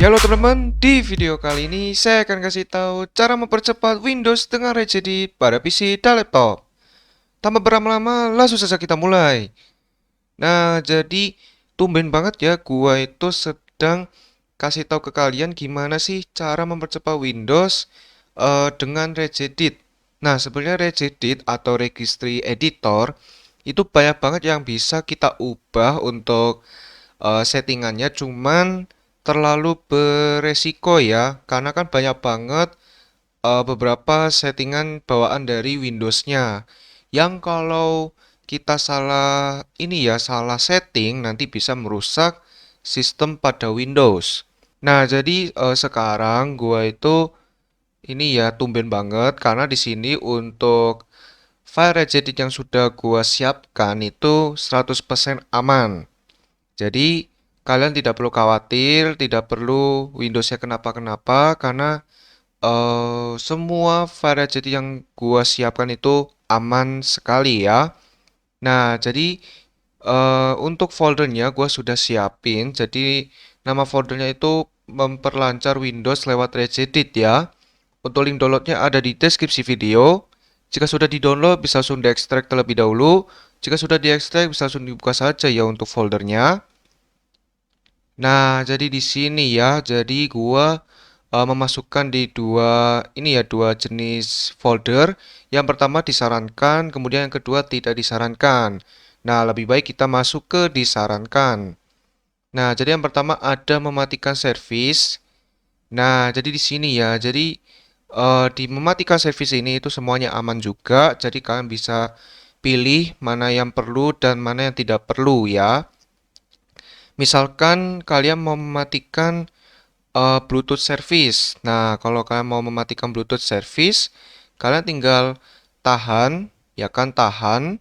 Ya halo teman-teman, di video kali ini saya akan kasih tahu cara mempercepat Windows dengan regedit pada PC dan laptop. Tanpa berlama-lama, langsung saja kita mulai. Nah, jadi tumben banget ya gua itu sedang kasih tahu ke kalian gimana sih cara mempercepat Windows dengan regedit. Nah, sebenarnya regedit atau registry editor itu banyak banget yang bisa kita ubah untuk settingannya, cuman terlalu beresiko ya, karena kan banyak banget beberapa settingan bawaan dari Windows-nya yang kalau kita salah ini ya, salah setting nanti bisa merusak sistem pada Windows. Nah, jadi sekarang gua itu ini ya tumben banget karena di sini untuk file regedit yang sudah gua siapkan itu 100% aman. Jadi kalian tidak perlu khawatir, tidak perlu Windows-nya kenapa-kenapa karena semua variasi yang gua siapkan itu aman sekali ya. Nah, jadi untuk foldernya gua sudah siapin. Jadi nama foldernya itu memperlancar Windows lewat regedit ya. Untuk link downloadnya ada di deskripsi video. Jika sudah di-download bisa langsung diekstrak terlebih dahulu. Jika sudah diekstrak bisa langsung dibuka saja ya untuk foldernya. Nah, jadi di sini ya, jadi gua memasukkan di dua jenis folder. Yang pertama disarankan, kemudian yang kedua tidak disarankan. Nah, lebih baik kita masuk ke disarankan. Nah, jadi yang pertama ada mematikan service. Nah, jadi di sini ya, jadi di mematikan service ini itu semuanya aman juga. Jadi kalian bisa pilih mana yang perlu dan mana yang tidak perlu ya. Misalkan kalian mau mematikan Bluetooth service. Nah, kalau kalian mau mematikan Bluetooth service, kalian tinggal tahan, ya kan tahan,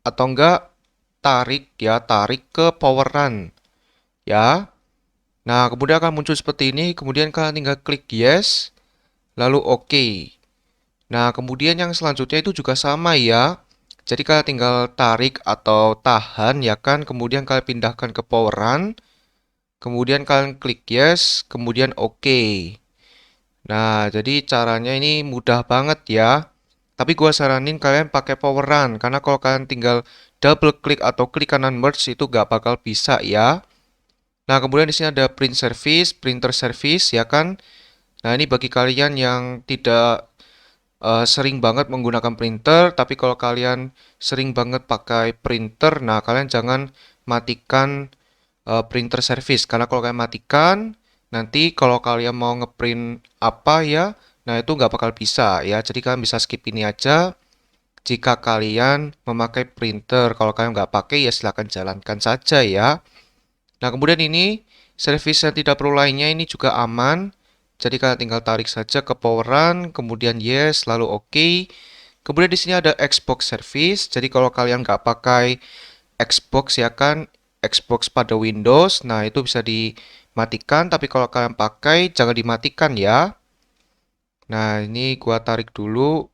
atau enggak tarik ya, tarik ke power run, ya. Nah, kemudian akan muncul seperti ini, kemudian kalian tinggal klik yes, lalu oke. Nah, kemudian yang selanjutnya itu juga sama ya. Jadi kalian tinggal tarik atau tahan, ya kan, kemudian kalian pindahkan ke power run. Kemudian kalian klik yes, kemudian oke. Nah, jadi caranya ini mudah banget ya. Tapi gua saranin kalian pakai power run karena kalau kalian tinggal double klik atau klik kanan merge itu gak bakal bisa ya. Nah, kemudian di sini ada print service, printer service ya kan. Nah, ini bagi kalian yang tidak sering banget menggunakan printer, tapi kalau kalian sering banget pakai printer, nah kalian jangan matikan printer service karena kalau kalian matikan nanti kalau kalian mau ngeprint apa ya, nah itu nggak bakal bisa ya. Jadi kalian bisa skip ini aja jika kalian memakai printer. Kalau kalian nggak pakai ya silahkan jalankan saja ya. Nah, kemudian ini service yang tidak perlu lainnya ini juga aman. Jadi kalian tinggal tarik saja ke power run, kemudian yes, lalu oke. Kemudian di sini ada Xbox service. Jadi kalau kalian nggak pakai Xbox ya kan, Xbox pada Windows, nah itu bisa dimatikan. Tapi kalau kalian pakai jangan dimatikan ya. Nah, ini gua tarik dulu.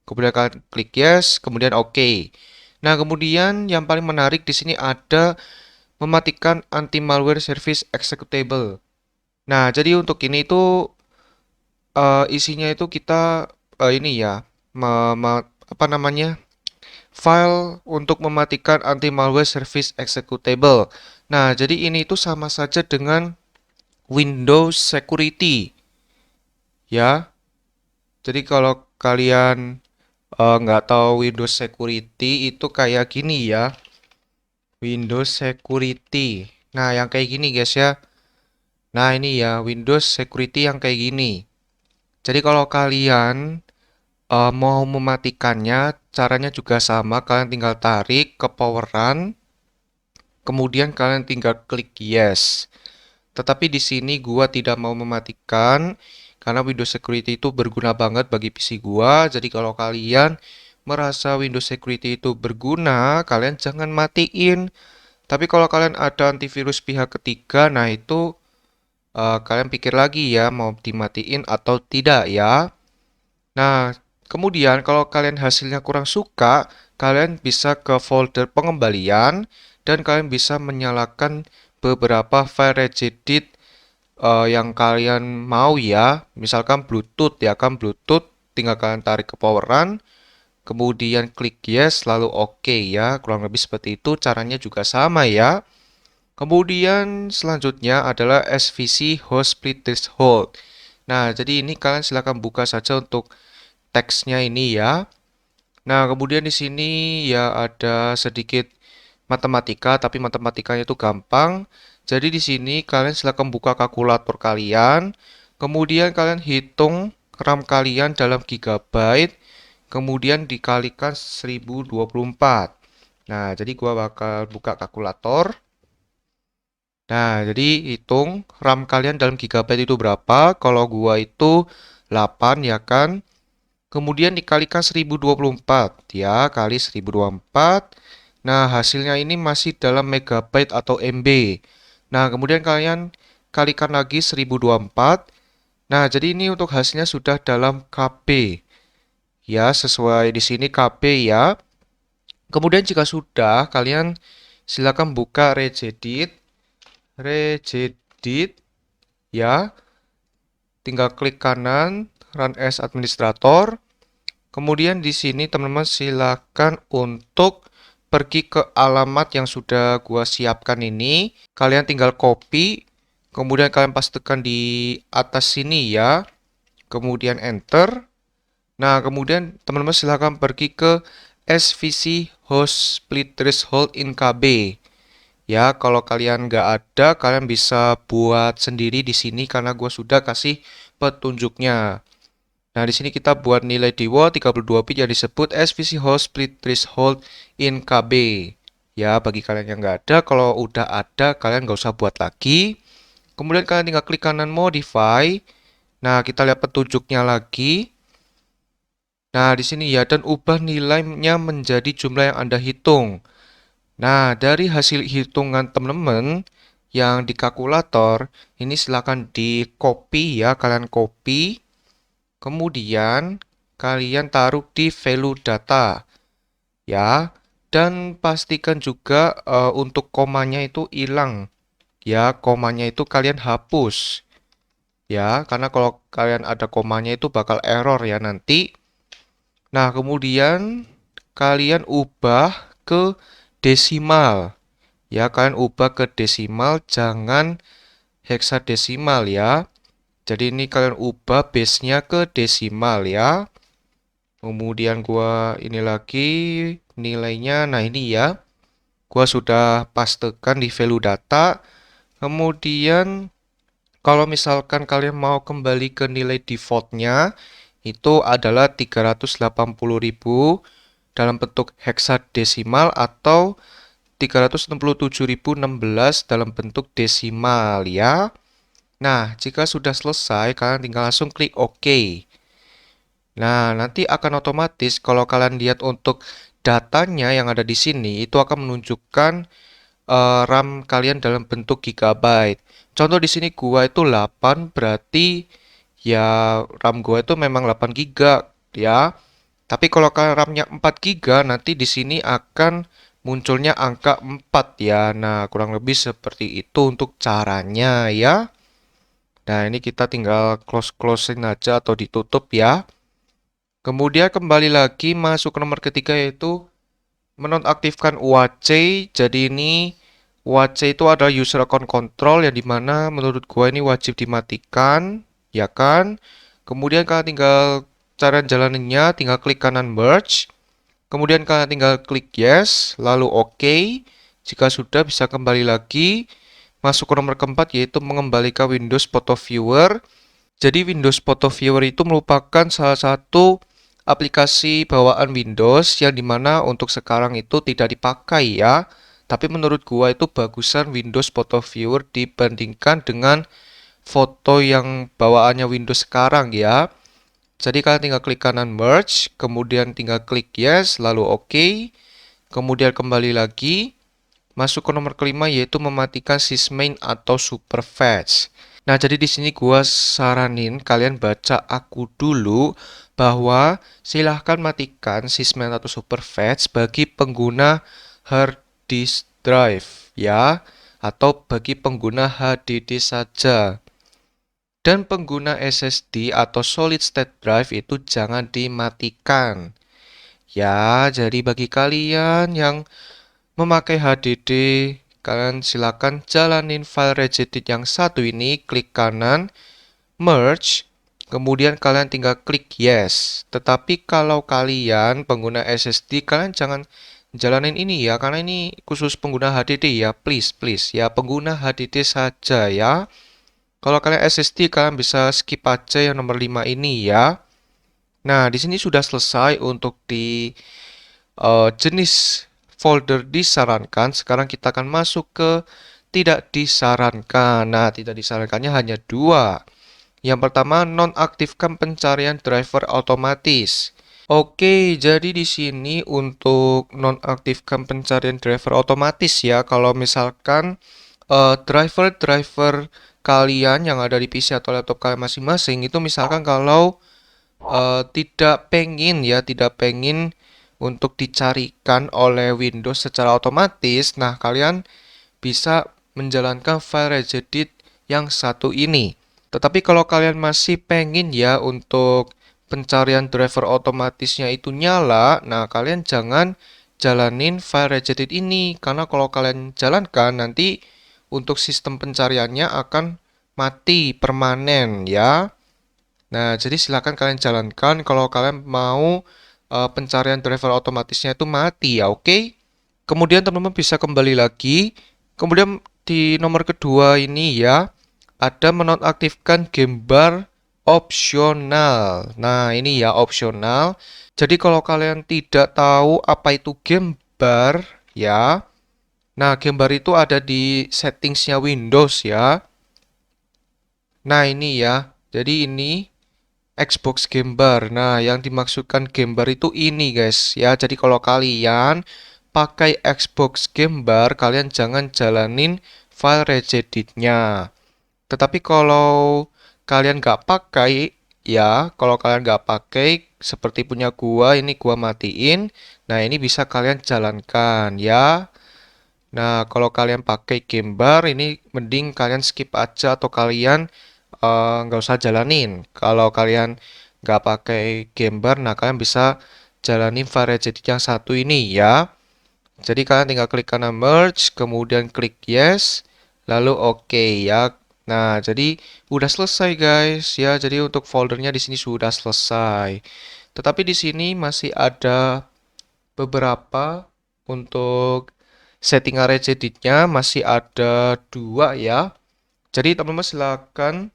Kemudian kalian klik yes, kemudian oke. Nah, kemudian yang paling menarik di sini ada mematikan anti-malware service executable. Nah, jadi untuk ini itu isinya itu kita ini ya, apa namanya, file untuk mematikan anti-malware service executable. Nah, jadi ini itu sama saja dengan Windows Security, ya. Jadi kalau kalian nggak tahu Windows Security itu kayak gini ya, Windows Security. Nah, yang kayak gini guys ya. Nah, ini ya Windows Security yang kayak gini. Jadi kalau kalian mau mematikannya, caranya juga sama. Kalian tinggal tarik ke power run, kemudian kalian tinggal klik yes. Tetapi di sini gua tidak mau mematikan karena Windows Security itu berguna banget bagi PC gua. Jadi kalau kalian merasa Windows Security itu berguna, kalian jangan matiin. Tapi kalau kalian ada antivirus pihak ketiga, nah itu kalian pikir lagi ya mau dimatiin atau tidak ya. Nah, kemudian kalau kalian hasilnya kurang suka, kalian bisa ke folder pengembalian dan kalian bisa menyalakan beberapa file regedit yang kalian mau ya. Misalkan Bluetooth ya kan, Bluetooth tinggal kalian tarik ke poweran, kemudian klik yes, lalu oke ya. Kurang lebih seperti itu, caranya juga sama ya. Kemudian selanjutnya adalah SVC Host Split Threshold. Nah, jadi ini kalian silakan buka saja untuk teksnya ini ya. Nah, kemudian di sini ya ada sedikit matematika, tapi matematikanya itu gampang. Jadi di sini kalian silakan buka kalkulator kalian, kemudian kalian hitung RAM kalian dalam gigabyte, kemudian dikalikan 1024. Nah, jadi gua bakal buka kalkulator. Nah, jadi hitung RAM kalian dalam gigabyte itu berapa? Kalau gua itu 8 ya kan? Kemudian dikalikan 1024 ya, kali 1024. Nah, hasilnya ini masih dalam megabyte atau MB. Nah, kemudian kalian kalikan lagi 1024. Nah, jadi ini untuk hasilnya sudah dalam KB. Ya, sesuai di sini KB ya. Kemudian jika sudah, kalian silakan buka regedit. Regedit ya. Tinggal klik kanan, run as administrator. Kemudian di sini teman-teman silakan untuk pergi ke alamat yang sudah gua siapkan ini. Kalian tinggal copy, kemudian kalian pastekan di atas sini ya. Kemudian enter. Nah, kemudian teman-teman silakan pergi ke SVC host split threshold in KB. Ya, kalau kalian nggak ada, kalian bisa buat sendiri di sini karena gua sudah kasih petunjuknya. Nah, di sini kita buat nilai DWO 32 bit yang disebut SVC host split threshold in KB. Ya, bagi kalian yang nggak ada, kalau udah ada, kalian nggak usah buat lagi. Kemudian kalian tinggal klik kanan modify. Nah, kita lihat petunjuknya lagi. Nah, di sini ya, dan ubah nilainya menjadi jumlah yang Anda hitung. Nah, dari hasil hitungan teman-teman yang di kalkulator, ini silakan di copy ya, kalian copy. Kemudian kalian taruh di value data ya, dan pastikan juga untuk komanya itu hilang ya, komanya itu kalian hapus ya, karena kalau kalian ada komanya itu bakal error ya nanti. Nah, kemudian kalian ubah ke desimal ya, kalian ubah ke desimal, jangan heksadesimal ya. Jadi ini kalian ubah base-nya ke desimal ya. Kemudian gua ini lagi nilainya. Nah, ini ya. Gua sudah pastekan di value data. Kemudian kalau misalkan kalian mau kembali ke nilai defaultnya, itu adalah 380.000 dalam bentuk heksadesimal atau 367.016 dalam bentuk desimal ya. Nah, jika sudah selesai, kalian tinggal langsung klik OK. Nah, nanti akan otomatis kalau kalian lihat untuk datanya yang ada di sini, itu akan menunjukkan RAM kalian dalam bentuk gigabyte. Contoh di sini gua itu 8, berarti ya RAM gua itu memang 8 giga ya. Tapi kalau kalian RAM-nya 4 giga, nanti di sini akan munculnya angka 4 ya. Nah, kurang lebih seperti itu untuk caranya ya. Nah, ini kita tinggal closing aja atau ditutup ya. Kemudian kembali lagi masuk ke nomor ketiga yaitu menonaktifkan UAC. Jadi ini UAC itu adalah user account control yang dimana menurut gua ini wajib dimatikan, ya kan? Kemudian kalian tinggal cara jalaninnya, tinggal klik kanan merge. Kemudian kalian tinggal klik yes, lalu OK. Jika sudah bisa kembali lagi. Masuk ke nomor keempat yaitu mengembalikan Windows Photo Viewer. Jadi Windows Photo Viewer itu merupakan salah satu aplikasi bawaan Windows yang dimana untuk sekarang itu tidak dipakai ya. Tapi menurut gua itu bagusan Windows Photo Viewer dibandingkan dengan foto yang bawaannya Windows sekarang ya. Jadi kalian tinggal klik kanan merge, kemudian tinggal klik yes, lalu OK. Kemudian kembali lagi, masuk ke nomor kelima yaitu mematikan sysmain atau superfetch. Nah, jadi di sini gua saranin kalian baca aku dulu bahwa silahkan matikan sysmain atau superfetch bagi pengguna hard disk drive ya, atau bagi pengguna HDD saja. Dan pengguna SSD atau solid state drive itu jangan dimatikan. Ya, jadi bagi kalian yang memakai HDD, kalian silakan jalanin file regedit yang satu ini, klik kanan, merge, kemudian kalian tinggal klik yes. Tetapi kalau kalian pengguna SSD, kalian jangan jalanin ini ya, karena ini khusus pengguna HDD ya, please ya, pengguna HDD saja ya. Kalau kalian SSD, kalian bisa skip aja yang nomor 5 ini ya. Nah, di sini sudah selesai untuk di jenis folder disarankan. Sekarang kita akan masuk ke tidak disarankan. Nah, tidak disarankannya hanya dua. Yang pertama, nonaktifkan pencarian driver otomatis. Oke, jadi di sini untuk nonaktifkan pencarian driver otomatis ya. Kalau misalkan driver-driver kalian yang ada di PC atau laptop kalian masing-masing itu misalkan kalau tidak pengen untuk dicarikan oleh Windows secara otomatis, nah kalian bisa menjalankan file regedit yang satu ini. Tetapi kalau kalian masih pengen ya untuk pencarian driver otomatisnya itu nyala, nah kalian jangan jalanin file regedit ini, karena kalau kalian jalankan nanti untuk sistem pencariannya akan mati permanen ya. Nah, jadi silakan kalian jalankan kalau kalian mau pencarian driver otomatisnya itu mati ya, oke? Kemudian teman-teman bisa kembali lagi. Kemudian di nomor kedua ini ya, ada menonaktifkan gambar opsional. Nah, ini ya opsional. Jadi kalau kalian tidak tahu apa itu gambar ya, nah gambar itu ada di settingsnya Windows ya. Nah, ini ya. Jadi ini Xbox gambar. Nah, yang dimaksudkan gambar itu ini guys ya. Jadi kalau kalian pakai Xbox gambar, kalian jangan jalanin file regeditnya. Tetapi kalau kalian nggak pakai ya, kalau kalian nggak pakai seperti punya gua, ini gua matiin. Nah, ini bisa kalian jalankan ya. Nah, kalau kalian pakai gambar, ini mending kalian skip aja atau kalian nggak usah jalanin. Kalau kalian nggak pakai gambar, nah kalian bisa jalanin file regedit yang satu ini ya. Jadi kalian tinggal klik kanan merge, kemudian klik yes, lalu oke ya. Nah, jadi udah selesai guys ya. Jadi untuk foldernya di sini sudah selesai. Tetapi di sini masih ada beberapa untuk settingan regeditnya masih ada dua ya. Jadi teman-teman silakan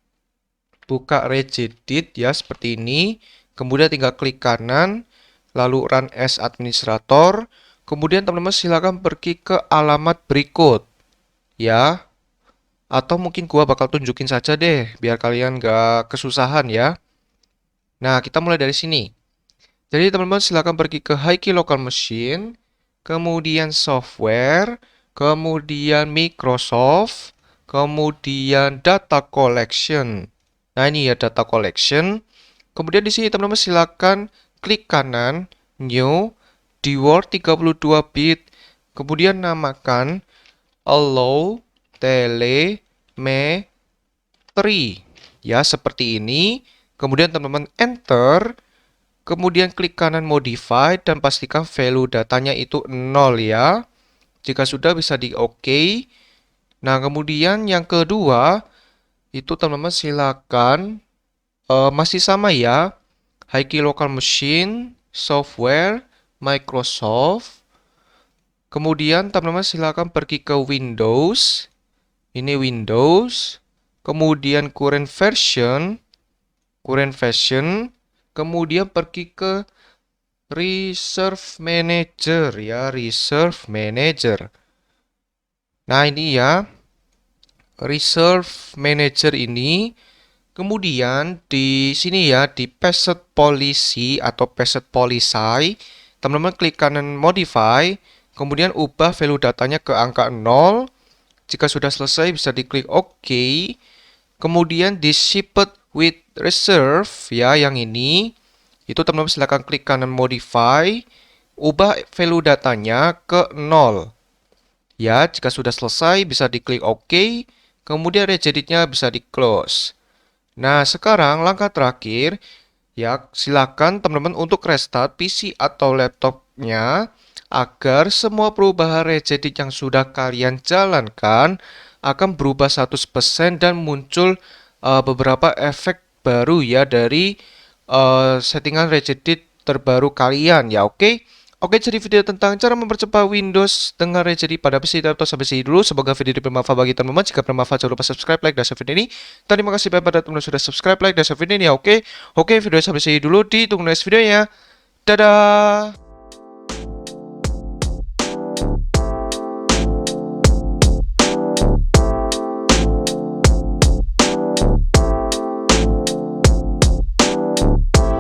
buka regedit ya seperti ini. Kemudian tinggal klik kanan, lalu run as administrator. Kemudian teman-teman silakan pergi ke alamat berikut ya. Atau mungkin gua bakal tunjukin saja deh biar kalian gak kesusahan ya. Nah, kita mulai dari sini. Jadi teman-teman silakan pergi ke High-Key Local Machine, kemudian software, kemudian Microsoft, kemudian data collection. Nah, ini ya data collection. Kemudian di sini teman-teman silakan klik kanan new di Word 32 bit. Kemudian namakan allow telemetry. Ya, seperti ini. Kemudian teman-teman enter. Kemudian klik kanan modify dan pastikan value datanya itu 0 ya. Jika sudah bisa di OK. Nah, kemudian yang kedua itu teman-teman silakan masih sama ya. High-Key Local Machine, software, Microsoft. Kemudian teman-teman silakan pergi ke Windows. Ini Windows. Kemudian current version. Kemudian pergi ke Reserve Manager ya, Reserve Manager. Nah, ini ya. Reserve Manager ini. Kemudian di sini ya, di Password Policy atau Password Policy, teman-teman klik kanan Modify, kemudian ubah value datanya ke angka 0. Jika sudah selesai bisa diklik OK. Kemudian di Shipped with Reserve ya, yang ini, itu teman-teman silahkan klik kanan Modify, ubah value datanya ke 0. Ya, jika sudah selesai bisa diklik OK, kemudian regeditnya bisa di close. Nah, sekarang langkah terakhir, ya, silakan teman-teman untuk restart PC atau laptopnya agar semua perubahan regedit yang sudah kalian jalankan akan berubah 100% dan muncul beberapa efek baru ya dari settingan regedit terbaru kalian ya, oke? Oke, jadi video tentang cara mempercepat Windows dengan regedit pada PC atau sampai sini dulu. Semoga video ini bermanfaat bagi teman-teman. Jika bermanfaat, jangan lupa subscribe, like, dan share video ini. Terima kasih banyak pada teman-teman sudah subscribe, like, dan share video ini ya, oke? Oke, video sampai sini dulu. Ditunggu next videonya. Dadah!